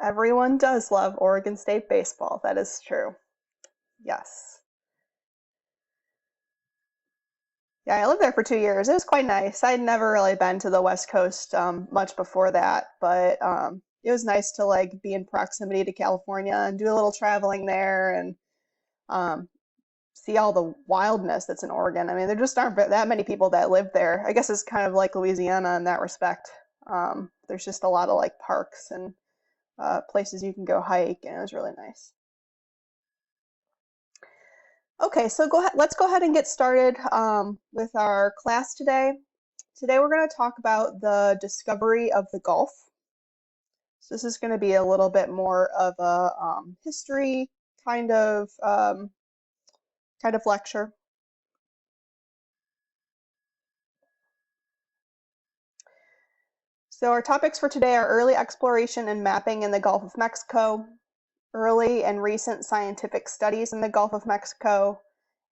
Everyone does love Oregon State baseball. That is true. Yes. Yeah, I lived there for 2 years. It was quite nice. I'd never really been to the West Coast much before that, but it was nice to like be in proximity to California and do a little traveling there and um, see all the wildness that's in Oregon. I mean, there just aren't that many people that live there. I guess it's kind of like Louisiana in that respect. There's just a lot of like parks and places you can go hike, and it was really nice. Okay, so let's go ahead and get started with our class today. Today we're going to talk about the discovery of the Gulf. So this is going to be a little bit more of a history kind of um, kind of lecture. So our topics for today are early exploration and mapping in the Gulf of Mexico, early and recent scientific studies in the Gulf of Mexico,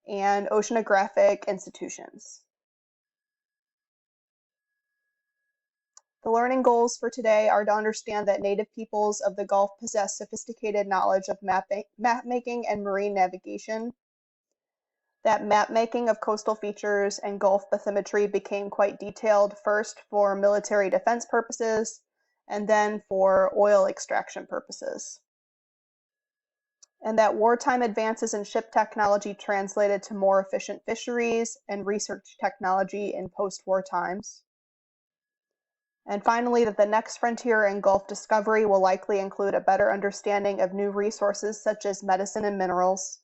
and oceanographic institutions. The learning goals for today are to understand that native peoples of the Gulf possess sophisticated knowledge of map making and marine navigation, that map making of coastal features and Gulf bathymetry became quite detailed, first for military defense purposes, and then for oil extraction purposes, and that wartime advances in ship technology translated to more efficient fisheries and research technology in post-war times. And finally, that the next frontier in Gulf discovery will likely include a better understanding of new resources such as medicine and minerals,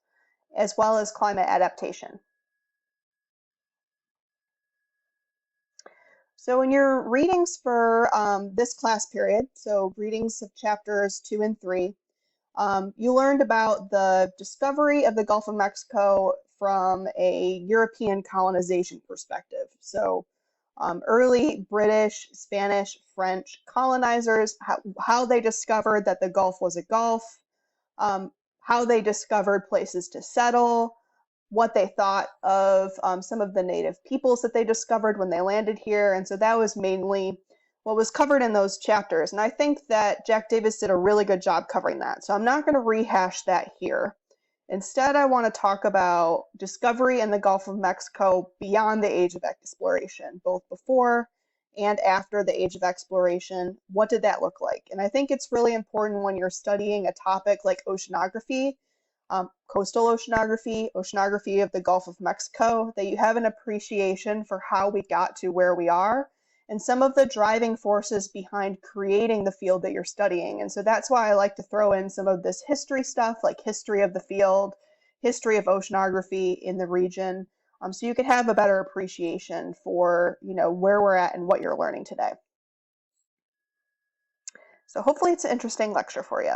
as well as climate adaptation. So in your readings for this class period, so readings of chapters 2 and 3, you learned about the discovery of the Gulf of Mexico from a European colonization perspective. So early British, Spanish, French colonizers, how they discovered that the Gulf was a Gulf, how they discovered places to settle, what they thought of some of the native peoples that they discovered when they landed here. And so that was mainly what was covered in those chapters. And I think that Jack Davis did a really good job covering that. So I'm not going to rehash that here. Instead, I want to talk about discovery in the Gulf of Mexico beyond the age of exploration, both before and after the age of exploration. What did that look like? And I think it's really important when you're studying a topic like oceanography, coastal oceanography, oceanography of the Gulf of Mexico, that you have an appreciation for how we got to where we are and some of the driving forces behind creating the field that you're studying. And so that's why I like to throw in some of this history stuff, like history of the field, history of oceanography in the region, so you could have a better appreciation for, where we're at and what you're learning today. So hopefully it's an interesting lecture for you.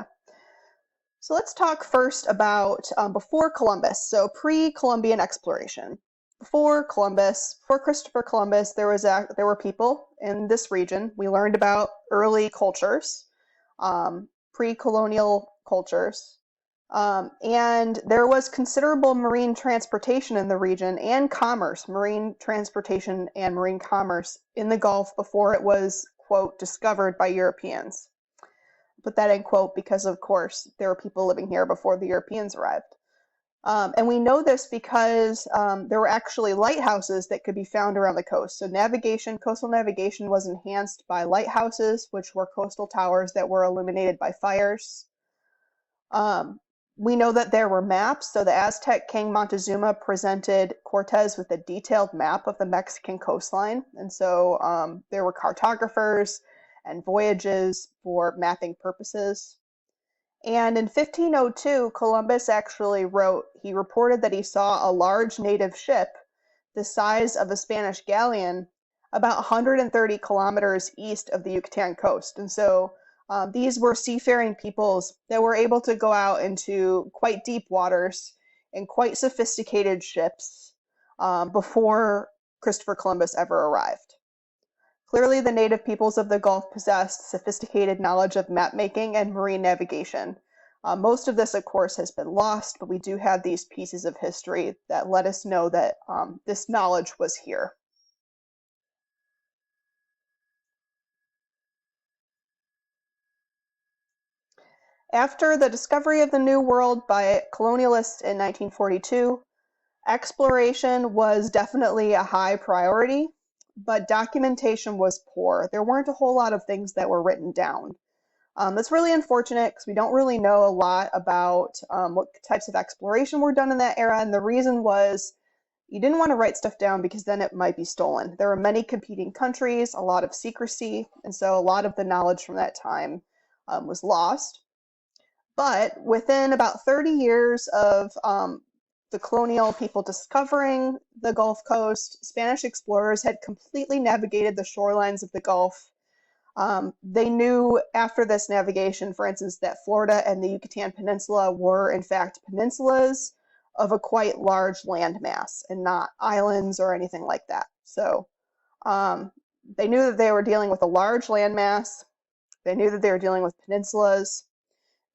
So let's talk first about before Columbus, so pre-Columbian exploration. Before Christopher Columbus, there were people in this region. We learned about early cultures, pre-colonial cultures, and there was considerable marine transportation in the region and commerce, marine transportation and marine commerce in the Gulf before it was, quote, discovered by Europeans. Put that in quote because, of course, there were people living here before the Europeans arrived. And we know this because there were actually lighthouses that could be found around the coast. So coastal navigation was enhanced by lighthouses, which were coastal towers that were illuminated by fires. We know that there were maps. So the Aztec king Montezuma presented Cortez with a detailed map of the Mexican coastline. And so there were cartographers and voyages for mapping purposes. And in 1502, Columbus actually he reported that he saw a large native ship the size of a Spanish galleon about 130 kilometers east of the Yucatan coast. And so these were seafaring peoples that were able to go out into quite deep waters in quite sophisticated ships before Christopher Columbus ever arrived. Clearly, the native peoples of the Gulf possessed sophisticated knowledge of map-making and marine navigation. Most of this, of course, has been lost, but we do have these pieces of history that let us know that this knowledge was here. After the discovery of the New World by colonialists in 1942, exploration was definitely a high priority, but documentation was poor. There weren't a whole lot of things that were written down. That's really unfortunate because we don't really know a lot about what types of exploration were done in that era, and the reason was you didn't want to write stuff down because then it might be stolen. There were many competing countries, a lot of secrecy, and so a lot of the knowledge from that time was lost. But within about 30 years of the colonial people discovering the Gulf Coast, Spanish explorers had completely navigated the shorelines of the Gulf. They knew after this navigation, for instance, that Florida and the Yucatan Peninsula were in fact peninsulas of a quite large landmass and not islands or anything like that. So they knew that they were dealing with a large landmass. They knew that they were dealing with peninsulas.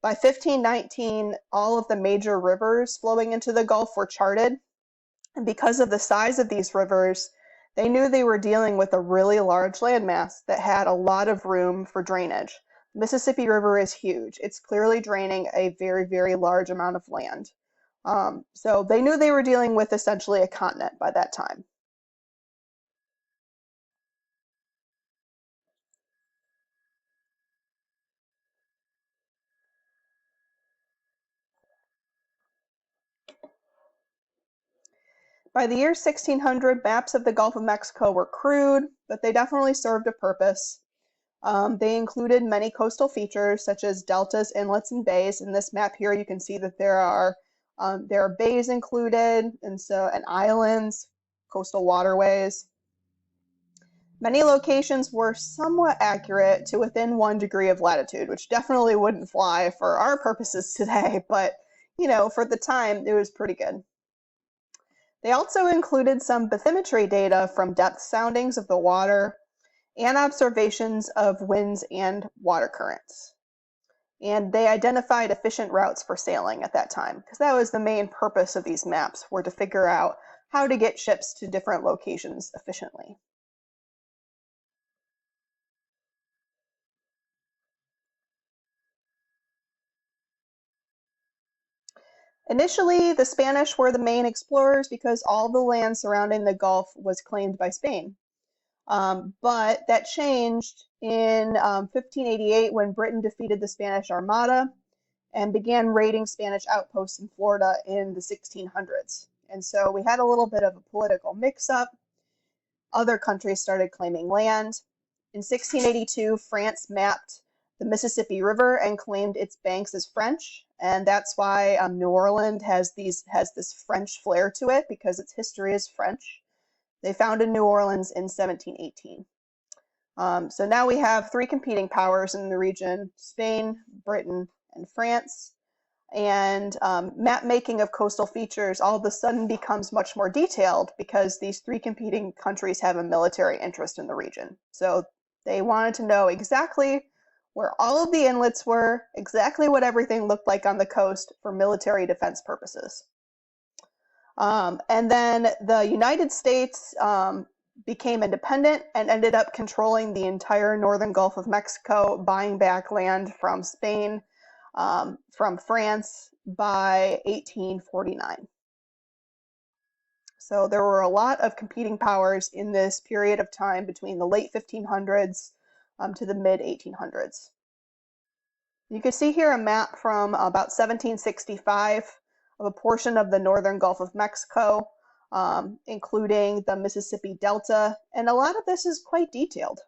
By 1519, all of the major rivers flowing into the Gulf were charted. And because of the size of these rivers, they knew they were dealing with a really large landmass that had a lot of room for drainage. The Mississippi River is huge. It's clearly draining a very, very large amount of land. So they knew they were dealing with essentially a continent by that time. By the year 1600, maps of the Gulf of Mexico were crude, but they definitely served a purpose. They included many coastal features such as deltas, inlets, and bays. In this map here, you can see that there are bays included, and islands, coastal waterways. Many locations were somewhat accurate to within 1 degree of latitude, which definitely wouldn't fly for our purposes today, but for the time, it was pretty good. They also included some bathymetry data from depth soundings of the water and observations of winds and water currents. And they identified efficient routes for sailing at that time, because that was the main purpose of these maps, were to figure out how to get ships to different locations efficiently. Initially, the Spanish were the main explorers because all the land surrounding the Gulf was claimed by Spain. But that changed in 1588 when Britain defeated the Spanish Armada and began raiding Spanish outposts in Florida in the 1600s. And so we had a little bit of a political mix-up. Other countries started claiming land. In 1682, France mapped the Mississippi River and claimed its banks as French, and that's why New Orleans has this French flair to it because its history is French. They founded New Orleans in 1718. So now we have three competing powers in the region: Spain, Britain, and France. And map making of coastal features all of a sudden becomes much more detailed because these three competing countries have a military interest in the region. So they wanted to know exactly where all of the inlets were, exactly what everything looked like on the coast for military defense purposes. And then the United States became independent and ended up controlling the entire northern Gulf of Mexico, buying back land from Spain, from France by 1849. So there were a lot of competing powers in this period of time between the late 1500s to the mid 1800s. You can see here a map from about 1765 of a portion of the northern Gulf of Mexico, including the Mississippi Delta, and a lot of this is quite detailed.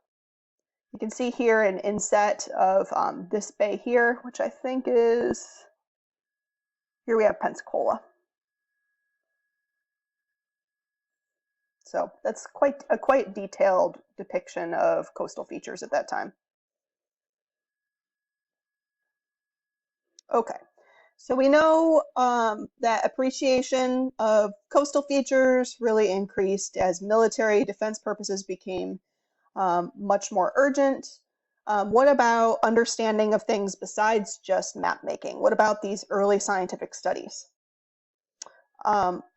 You can see here an inset of this bay here, which I think is, here we have Pensacola. So that's quite a quite detailed depiction of coastal features at that time. Okay, so we know that appreciation of coastal features really increased as military defense purposes became much more urgent. What about understanding of things besides just map making? What about these early scientific studies?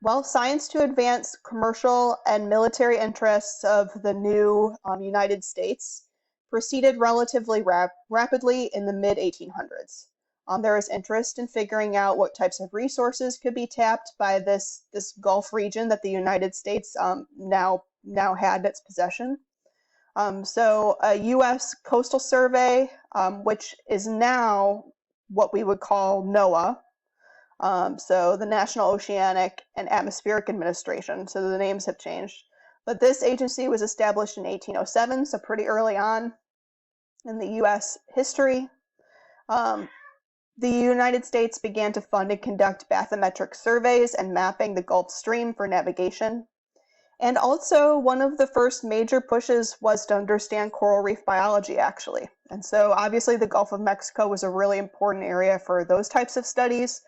Well, science to advance commercial and military interests of the new United States proceeded relatively rapidly in the mid 1800s. There was interest in figuring out what types of resources could be tapped by this Gulf region that the United States now had in its possession. So a U.S. Coastal Survey, which is now what we would call NOAA, so the National Oceanic and Atmospheric Administration, so the names have changed. But this agency was established in 1807, so pretty early on in the U.S. history. The United States began to fund and conduct bathymetric surveys and mapping the Gulf Stream for navigation. And also, one of the first major pushes was to understand coral reef biology, actually. And so, obviously, the Gulf of Mexico was a really important area for those types of studies,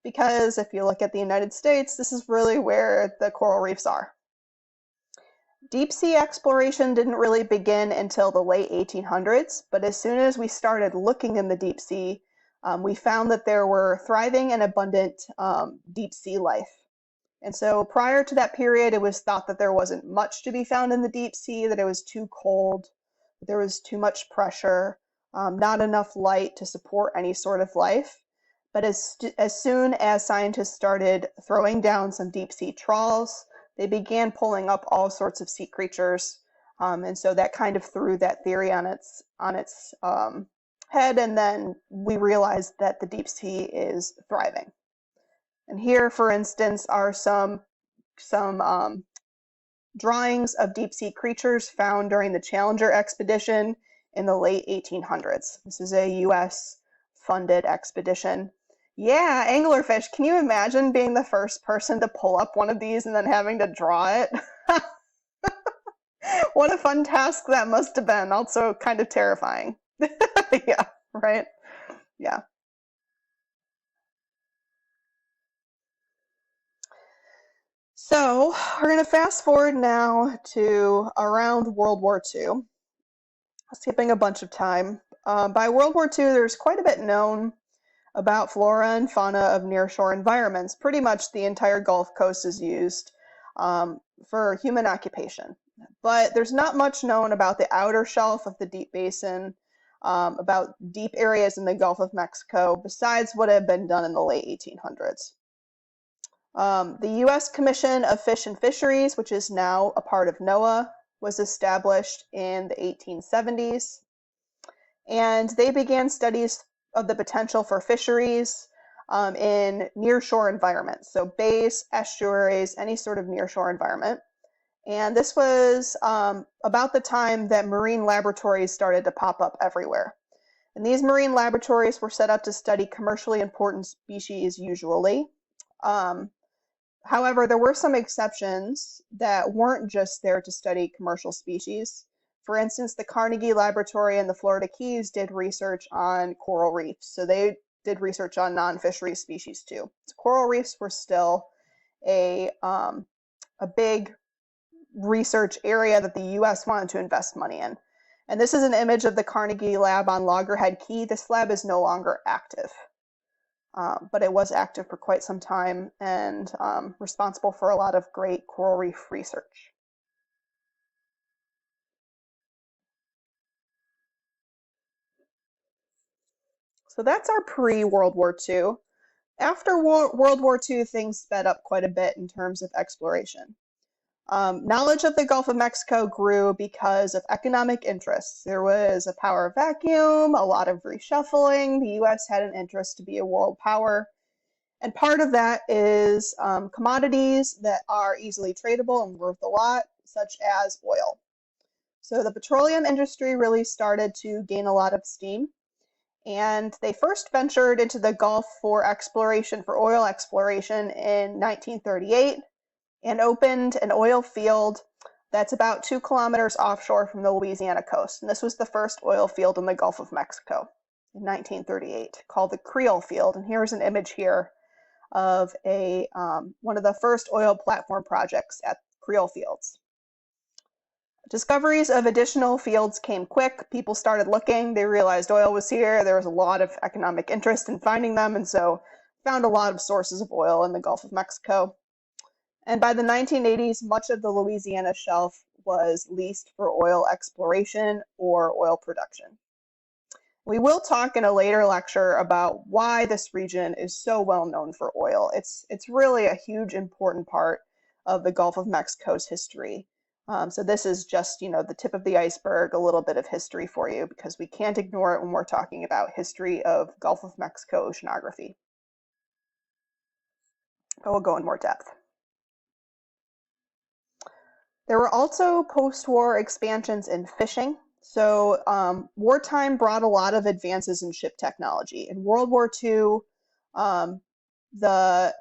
because if you look at the United States, this is really where the coral reefs are. Deep sea exploration didn't really begin until the late 1800s, but as soon as we started looking in the deep sea, we found that there were thriving and abundant deep sea life. And so prior to that period, it was thought that there wasn't much to be found in the deep sea, that it was too cold, that there was too much pressure, not enough light to support any sort of life. But as soon as scientists started throwing down some deep sea trawls, they began pulling up all sorts of sea creatures. And so that kind of threw that theory on its head, and then we realized that the deep sea is thriving. And here, for instance, are some drawings of deep sea creatures found during the Challenger expedition in the late 1800s. This is a U.S. funded expedition. Yeah, anglerfish. Can you imagine being the first person to pull up one of these and then having to draw it? What a fun task that must have been. Also kind of terrifying. Yeah, right? Yeah. So we're going to fast forward now to around World War II, skipping a bunch of time. By World War II, there's quite a bit known about flora and fauna of nearshore environments. Pretty much the entire Gulf Coast is used for human occupation. But there's not much known about the outer shelf of the deep basin, about deep areas in the Gulf of Mexico, besides what had been done in the late 1800s. The U.S. Commission of Fish and Fisheries, which is now a part of NOAA, was established in the 1870s. And they began studies of the potential for fisheries in nearshore environments, so bays, estuaries, any sort of nearshore environment. And this was about the time that marine laboratories started to pop up everywhere. And these marine laboratories were set up to study commercially important species usually. However, there were some exceptions that weren't just there to study commercial species. For instance, the Carnegie Laboratory in the Florida Keys did research on coral reefs. So they did research on non-fishery species too. So coral reefs were still a big research area that the U.S. wanted to invest money in. And this is an image of the Carnegie Lab on Loggerhead Key. This lab is no longer active, but it was active for quite some time and responsible for a lot of great coral reef research. So that's our pre-World War II. After World War II, things sped up quite a bit in terms of exploration. Knowledge of the Gulf of Mexico grew because of economic interests. There was a power vacuum, a lot of reshuffling. The U.S. had an interest to be a world power. And part of that is commodities that are easily tradable and worth a lot, such as oil. So the petroleum industry really started to gain a lot of steam. And they first ventured into the Gulf for oil exploration in 1938 and opened an oil field that's about 2 kilometers offshore from the Louisiana coast. And this was the first oil field in the Gulf of Mexico in 1938, called the Creole Field. And here's an image here of one of the first oil platform projects at Creole Fields. Discoveries of additional fields came quick. People started looking. They realized oil was here. There was a lot of economic interest in finding them, and so found a lot of sources of oil in the Gulf of Mexico. And by the 1980s, much of the Louisiana shelf was leased for oil exploration or oil production. We will talk in a later lecture about why this region is so well known for oil. It's really a huge important part of the Gulf of Mexico's history. So this is just, the tip of the iceberg, a little bit of history for you, because we can't ignore it when we're talking about history of Gulf of Mexico oceanography. But we'll go in more depth. There were also post-war expansions in fishing. So wartime brought a lot of advances in ship technology. In World War II, um, the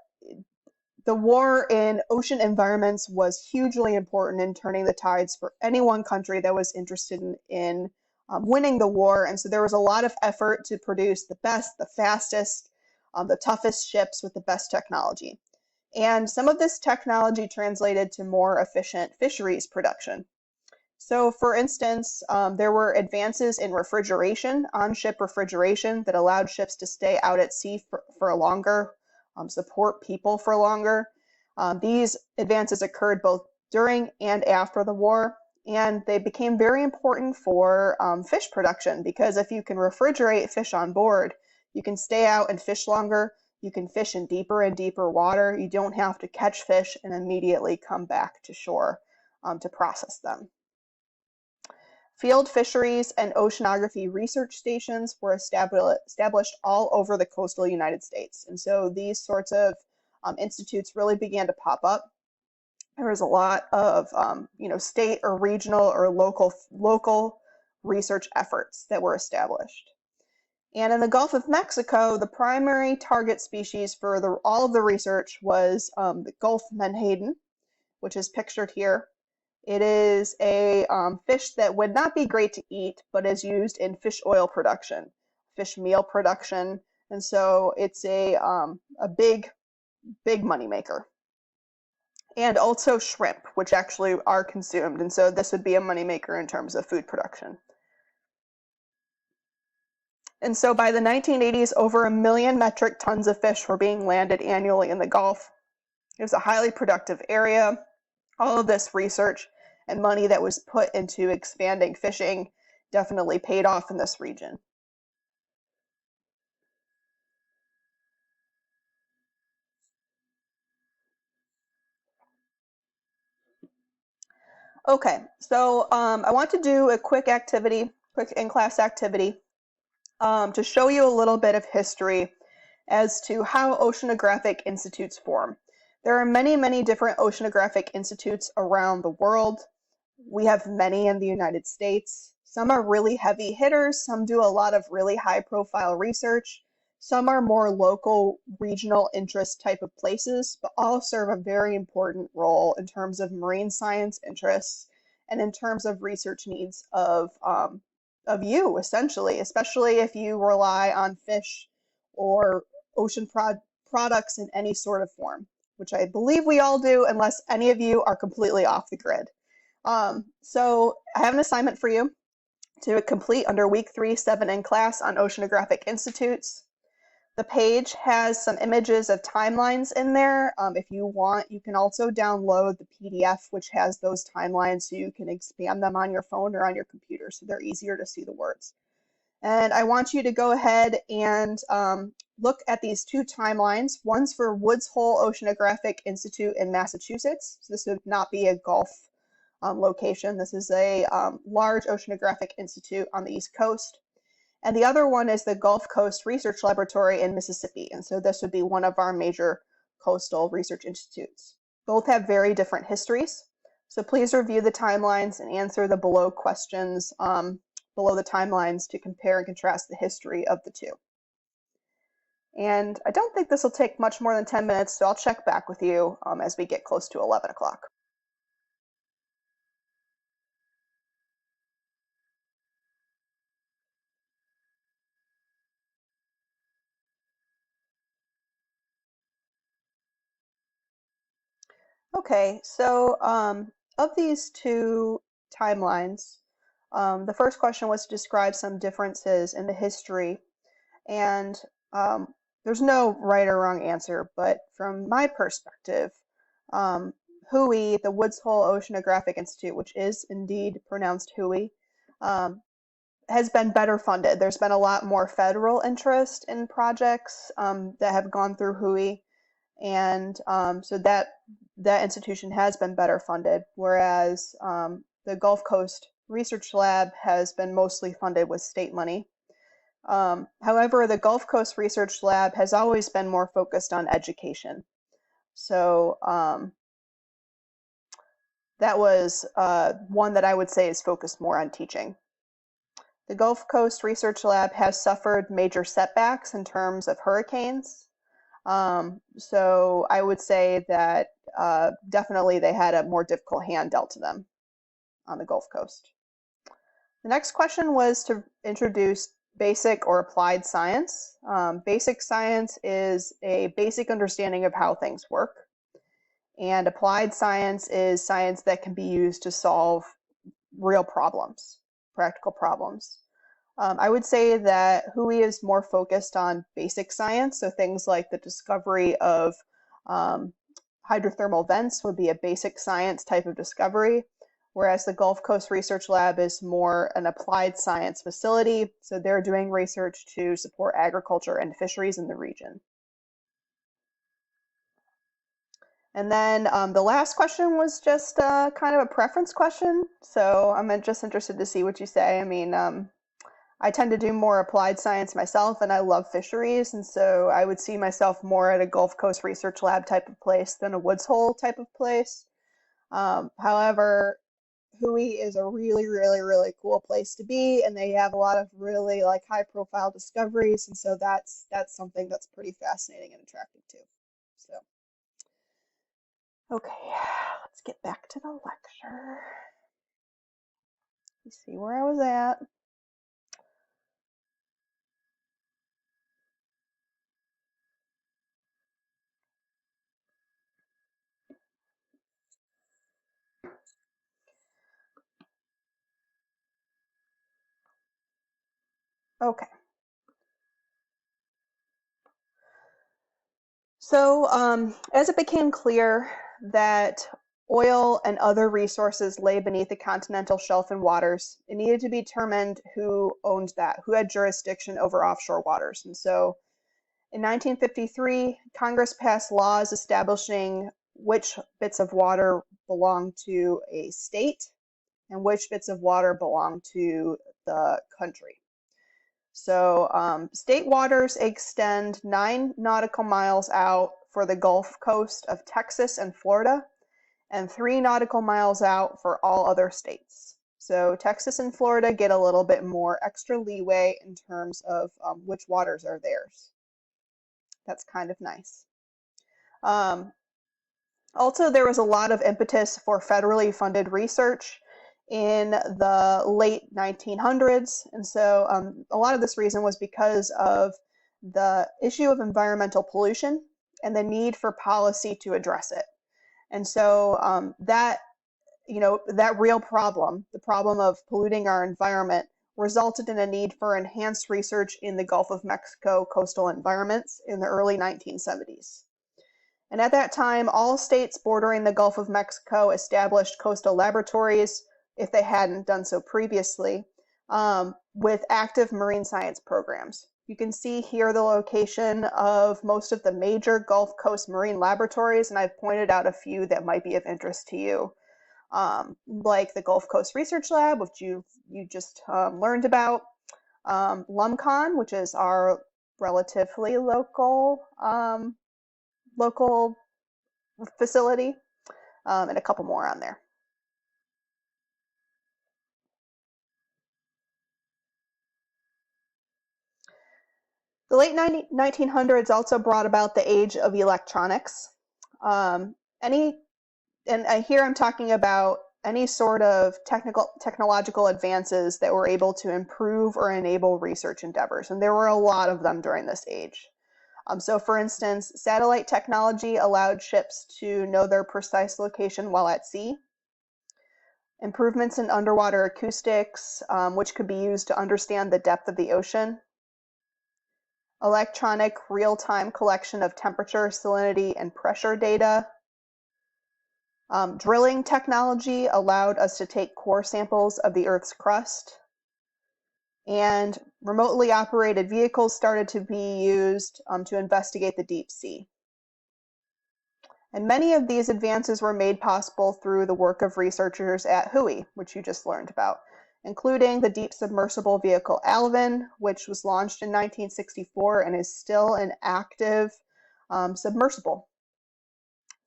the war in ocean environments was hugely important in turning the tides for any one country that was interested in winning the war. And so there was a lot of effort to produce the best, the fastest, the toughest ships with the best technology. And some of this technology translated to more efficient fisheries production. So, for instance, there were advances in refrigeration, on-ship refrigeration, that allowed ships to stay out at sea for longer, support people for longer. These advances occurred both during and after the war, and they became very important for fish production, because if you can refrigerate fish on board, you can stay out and fish longer. You can fish in deeper and deeper water. You don't have to catch fish and immediately come back to shore to process them. Field fisheries and oceanography research stations were established all over the coastal United States. And so these sorts of institutes really began to pop up. There was a lot of state or regional or local research efforts that were established. And in the Gulf of Mexico, the primary target species for all of the research was the Gulf menhaden, which is pictured here. It is a fish that would not be great to eat, but is used in fish oil production, fish meal production, and so it's a big moneymaker. And also shrimp, which actually are consumed, and so this would be a moneymaker in terms of food production. And so by the 1980s, over 1 million metric tons of fish were being landed annually in the Gulf. It was a highly productive area. All of this research and money that was put into expanding fishing definitely paid off in this region. Okay, so I want to do a quick in-class activity, to show you a little bit of history as to how oceanographic institutes form. There are many, many different oceanographic institutes around the world. We have many in the United States. Some are really heavy hitters. Some do a lot of really high profile research. Some are more local, regional interest type of places, but all serve a very important role in terms of marine science interests and in terms of research needs of you, essentially, especially if you rely on fish or ocean products in any sort of form, which I believe we all do, unless any of you are completely off the grid. So I have an assignment for you to complete under week 3, 7 in class on oceanographic institutes. The page has some images of timelines in there. If you want, you can also download the PDF, which has those timelines, so you can expand them on your phone or on your computer, so they're easier to see the words. And I want you to go ahead and look at these two timelines. One's for Woods Hole Oceanographic Institute in Massachusetts. So this would not be a Gulf location. This is a large oceanographic institute on the East Coast. And the other one is the Gulf Coast Research Laboratory in Mississippi. And so this would be one of our major coastal research institutes. Both have very different histories. So please review the timelines and answer the below questions below the timelines to compare and contrast the history of the two. And I don't think this will take much more than 10 minutes, so I'll check back with you as we get close to 11 o'clock. Okay, so of these two timelines, the first question was to describe some differences in the history, and there's no right or wrong answer, but from my perspective, WHOI, the Woods Hole Oceanographic Institute, which is indeed pronounced WHOI, has been better funded. There's been a lot more federal interest in projects that have gone through WHOI, and so that institution has been better funded, whereas the Gulf Coast Research Lab has been mostly funded with state money. However, the Gulf Coast Research Lab has always been more focused on education. So that was one that I would say is focused more on teaching. The Gulf Coast Research Lab has suffered major setbacks in terms of hurricanes. So I would say that definitely they had a more difficult hand dealt to them on the Gulf Coast. The next question was to introduce basic or applied science. Basic science is a basic understanding of how things work. And applied science is science that can be used to solve real problems, practical problems. I would say that WHOI is more focused on basic science, so things like the discovery of hydrothermal vents would be a basic science type of discovery, whereas the Gulf Coast Research Lab is more an applied science facility, so they're doing research to support agriculture and fisheries in the region. And then the last question was just kind of a preference question, so I'm just interested to see what you say. I mean, I tend to do more applied science myself, and I love fisheries, and so I would see myself more at a Gulf Coast Research Lab type of place than a Woods Hole type of place. However, WHOI is a really, really, really cool place to be, and they have a lot of really like high-profile discoveries, and so that's something that's pretty fascinating and attractive too. So, okay, let's get back to the lecture. Let's see where I was at. Okay. So as it became clear that oil and other resources lay beneath the continental shelf and waters, it needed to be determined who owned that, who had jurisdiction over offshore waters. And so in 1953, Congress passed laws establishing which bits of water belonged to a state and which bits of water belonged to the country. So state waters extend 9 nautical miles out for the Gulf Coast of Texas and Florida, and 3 nautical miles out for all other states. So Texas and Florida get a little bit more extra leeway in terms of which waters are theirs. That's kind of nice. Also, there was a lot of impetus for federally funded research in the late 1900s. And so a lot of this reason was because of the issue of environmental pollution and the need for policy to address it. And so that real problem, the problem of polluting our environment, resulted in a need for enhanced research in the Gulf of Mexico coastal environments in the early 1970s. And at that time, all states bordering the Gulf of Mexico established coastal laboratories, if they hadn't done so previously, with active marine science programs. You can see here the location of most of the major Gulf Coast marine laboratories, and I've pointed out a few that might be of interest to you, like the Gulf Coast Research Lab, which you just learned about, LUMCON, which is our relatively local facility, and a couple more on there. The late 1900s also brought about the age of electronics. And here I'm talking about any sort of technological advances that were able to improve or enable research endeavors, and there were a lot of them during this age. So for instance, satellite technology allowed ships to know their precise location while at sea. Improvements in underwater acoustics, which could be used to understand the depth of the ocean. Electronic real-time collection of temperature, salinity, and pressure data. Drilling technology allowed us to take core samples of the Earth's crust. and remotely operated vehicles started to be used to investigate the deep sea. And many of these advances were made possible through the work of researchers at WHOI, which you just learned about, including the Deep Submersible Vehicle Alvin, which was launched in 1964 and is still an active submersible.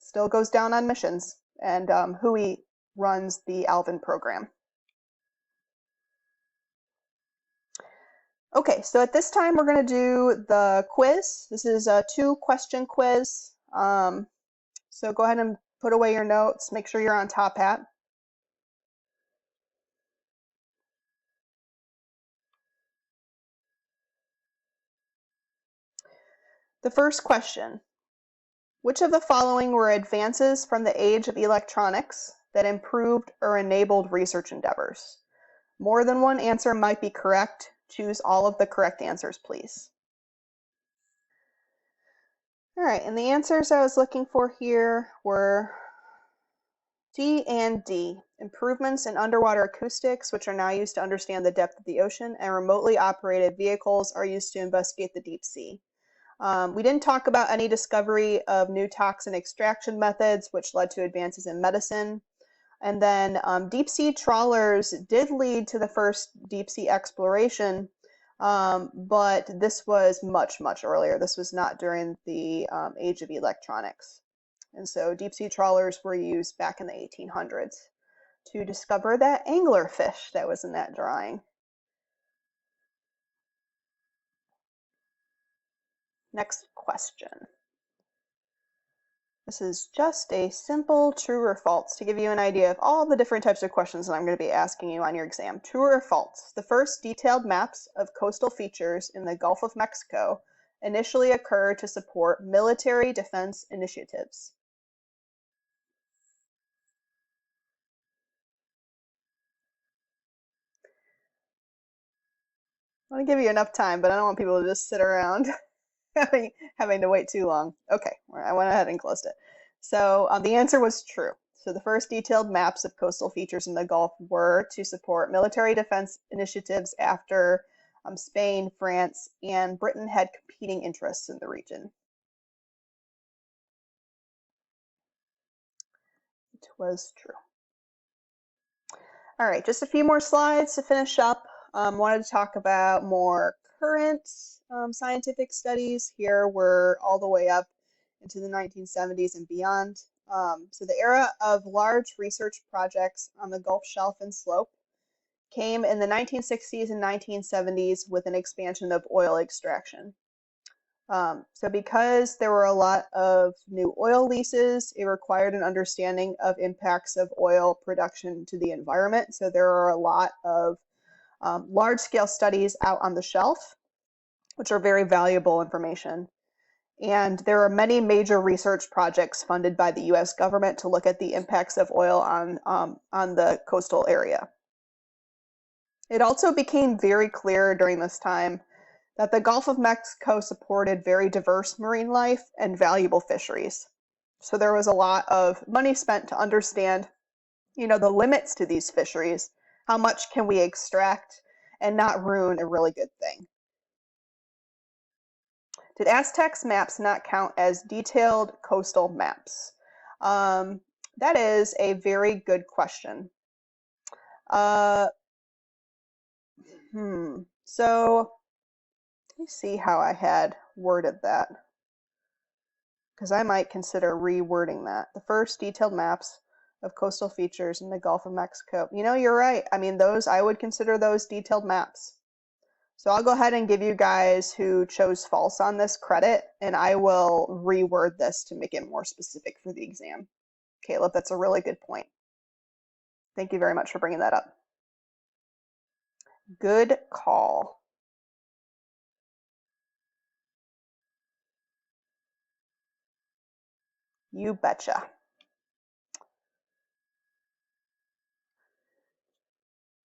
Still goes down on missions, and WHOI runs the Alvin program. Okay, so at this time we're going to do the quiz. This is a 2-question quiz. So go ahead and put away your notes. Make sure you're on top hat. The first question: which of the following were advances from the age of electronics that improved or enabled research endeavors? More than one answer might be correct. Choose all of the correct answers, please. All right, and the answers I was looking for here were C and D. Improvements in underwater acoustics, which are now used to understand the depth of the ocean, and remotely operated vehicles are used to investigate the deep sea. We didn't talk about any discovery of new toxin extraction methods, which led to advances in medicine. And then deep sea trawlers did lead to the first deep sea exploration, but this was much, much earlier. This was not during the age of electronics. And so deep sea trawlers were used back in the 1800s to discover that anglerfish that was in that drawing. Next question. This is just a simple true or false to give you an idea of all the different types of questions that I'm going to be asking you on your exam. True or false? The first detailed maps of coastal features in the Gulf of Mexico initially occurred to support military defense initiatives. I want to give you enough time, but I don't want people to just sit around having to wait too long. Okay, I went ahead and closed it. So the answer was true. So the first detailed maps of coastal features in the Gulf were to support military defense initiatives after Spain, France, and Britain had competing interests in the region. It was true. All right, just a few more slides to finish up. Wanted to talk about more current scientific studies. Here we're all the way up into the 1970s and beyond. So the era of large research projects on the Gulf Shelf and slope came in the 1960s and 1970s with an expansion of oil extraction. So because there were a lot of new oil leases, it required an understanding of impacts of oil production to the environment. So there are a lot of large-scale studies out on the shelf, which are very valuable information. And there are many major research projects funded by the U.S. government to look at the impacts of oil on the coastal area. It also became very clear during this time that the Gulf of Mexico supported very diverse marine life and valuable fisheries. So there was a lot of money spent to understand, the limits to these fisheries. How much can we extract and not ruin a really good thing? Did Aztec's maps not count as detailed coastal maps? That is a very good question. So let me see how I had worded that, because I might consider rewording that. The first detailed maps of coastal features in the Gulf of Mexico. You're right. I mean, I would consider those detailed maps. So I'll go ahead and give you guys who chose false on this credit, and I will reword this to make it more specific for the exam. Caleb, that's a really good point. Thank you very much for bringing that up. Good call. You betcha.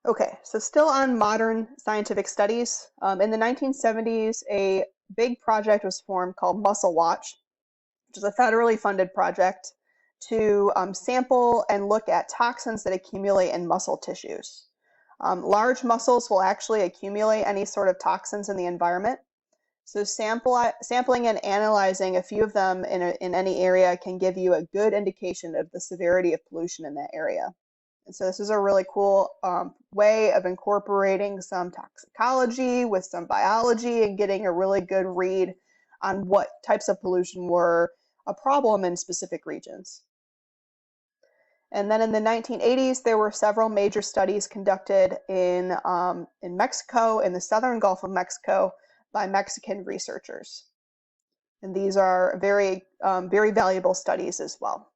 Okay, so still on modern scientific studies. In the 1970s, a big project was formed called Mussel Watch, which is a federally funded project to sample and look at toxins that accumulate in mussel tissues. Large mussels will actually accumulate any sort of toxins in the environment. So sampling and analyzing a few of them in any area can give you a good indication of the severity of pollution in that area. And so this is a really cool way of incorporating some toxicology with some biology and getting a really good read on what types of pollution were a problem in specific regions. And then in the 1980s, there were several major studies conducted in Mexico, in the southern Gulf of Mexico, by Mexican researchers. And these are very valuable studies as well.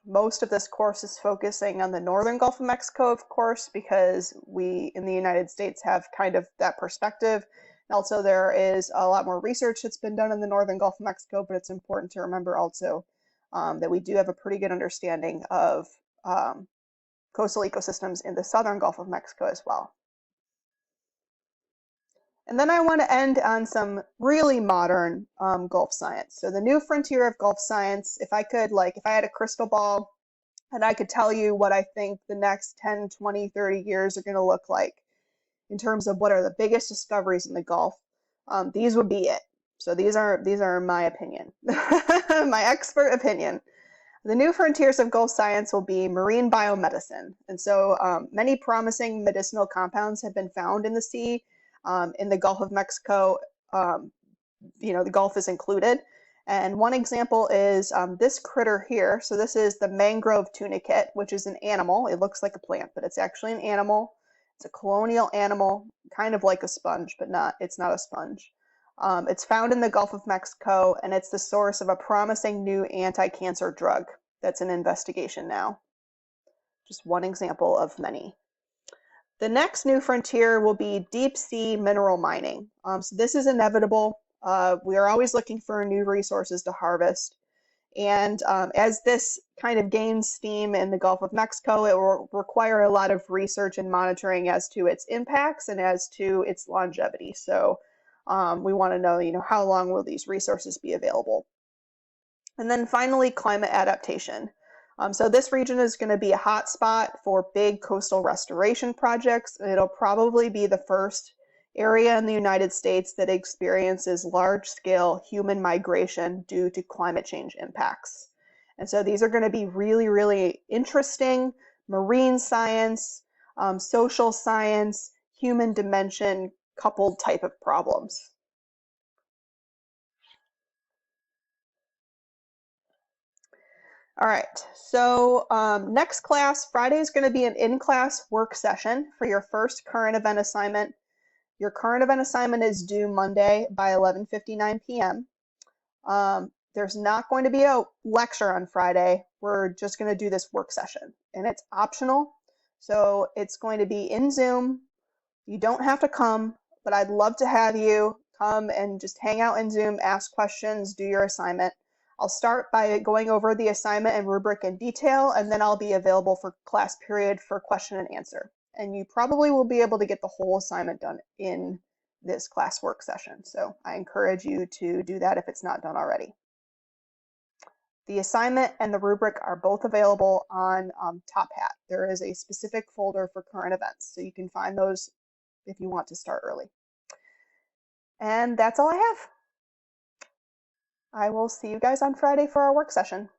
Most of this course is focusing on the northern Gulf of Mexico, of course, because we in the United States have kind of that perspective. Also, there is a lot more research that's been done in the northern Gulf of Mexico, but it's important to remember also that we do have a pretty good understanding of coastal ecosystems in the southern Gulf of Mexico as well. And then I want to end on some really modern Gulf science. So the new frontier of Gulf science, if I had a crystal ball and I could tell you what I think the next 10, 20, 30 years are going to look like in terms of what are the biggest discoveries in the Gulf, these would be it. So these are my opinion, my expert opinion. The new frontiers of Gulf science will be marine biomedicine. And so many promising medicinal compounds have been found in the sea, in the Gulf of Mexico. The Gulf is included. And one example is this critter here. So this is the mangrove tunicate, which is an animal. It looks like a plant, but it's actually an animal. It's a colonial animal, kind of like a sponge, but it's not a sponge. It's found in the Gulf of Mexico, and it's the source of a promising new anti-cancer drug that's in investigation now. Just one example of many. The next new frontier will be deep sea mineral mining. So this is inevitable. We are always looking for new resources to harvest. And as this kind of gains steam in the Gulf of Mexico, it will require a lot of research and monitoring as to its impacts and as to its longevity. So we want to know, how long will these resources be available? And then finally, climate adaptation. So this region is going to be a hot spot for big coastal restoration projects. It'll probably be the first area in the United States that experiences large-scale human migration due to climate change impacts. And so these are going to be really, really interesting marine science, social science, human dimension coupled type of problems. All right, so next class, Friday is going to be an in-class work session for your first current event assignment. Your current event assignment is due Monday by 11:59 p.m. There's not going to be a lecture on Friday. We're just going to do this work session, and it's optional. So it's going to be in Zoom. You don't have to come, but I'd love to have you come and just hang out in Zoom, ask questions, do your assignment. I'll start by going over the assignment and rubric in detail, and then I'll be available for class period for question and answer. And you probably will be able to get the whole assignment done in this classwork session. So I encourage you to do that if it's not done already. The assignment and the rubric are both available on Top Hat. There is a specific folder for current events, so you can find those if you want to start early. And that's all I have. I will see you guys on Friday for our work session.